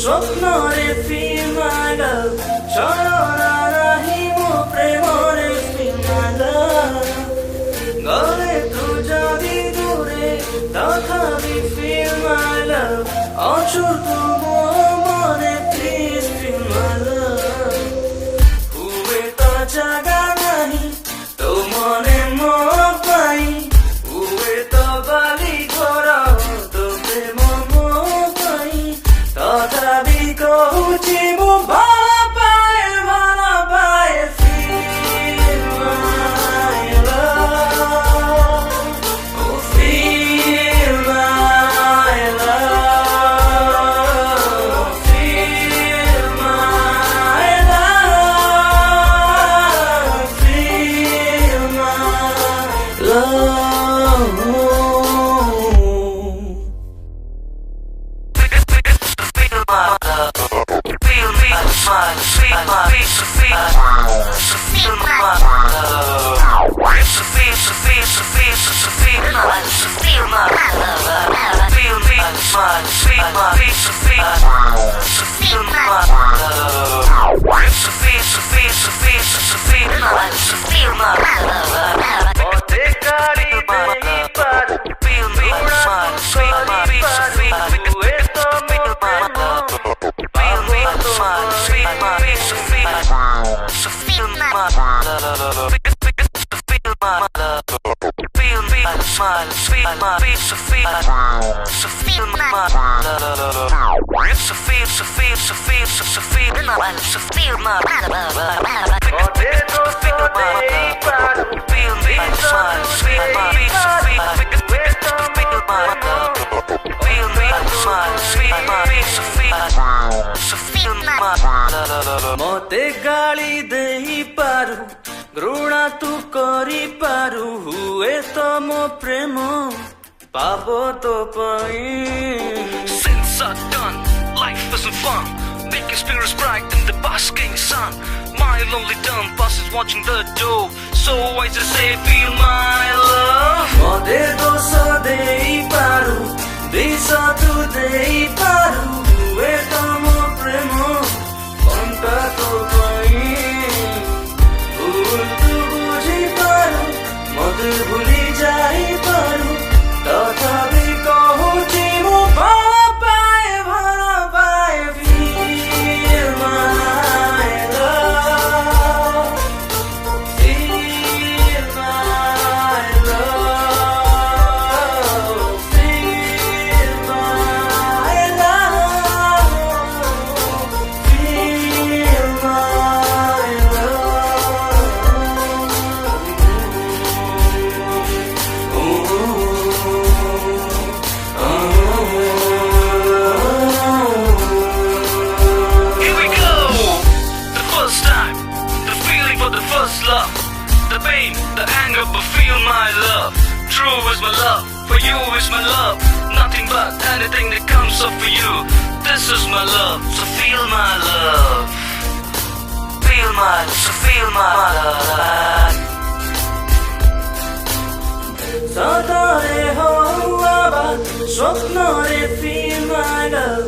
স্বপ্নরে feel my love ছড়না নাহি মো প্রেমরে feel my love গলে তু যদি দূরে তথাপি feel my love অচুর তু মো মনে please feel my love হুয়ে তো জাগা নাহি তো মনে মো পাই হুয়ে তো বালি ঘোরা তো প্রেম মো পাই তথাপি কହୁছি মো ভালো পায়ে feel my love oh feel my love feel my love feel my love মতে গালি দেই পারু ঘৃণা তু করি পারু হুয়ে তো মো প্রেম পাব তো পাই Sins are done, life isn't fun. Make your spirits bright in the basking sun. My lonely dumb boss is watching the door. So I just say, feel my love. মতে দোষ দেই পারু দিশ তু দেই পারু হুয়ে তো মো প্রেম কোনটা তো পাই ভুল তু বুঝি পারু মতে ভুলি যাই পারু তথাপি কହୁছি মো ভালো পায়ে feel my love feel my love feel my love feel my Here we go. The first time, the feeling for the first love. The pain, the anger, but feel my love. True is my love, for you is my love. Nothing but anything that comes up for you. This is my love, so feel my love. Feel my, so feel my love. সদরে হওয়া স্বপ্নরে feel my love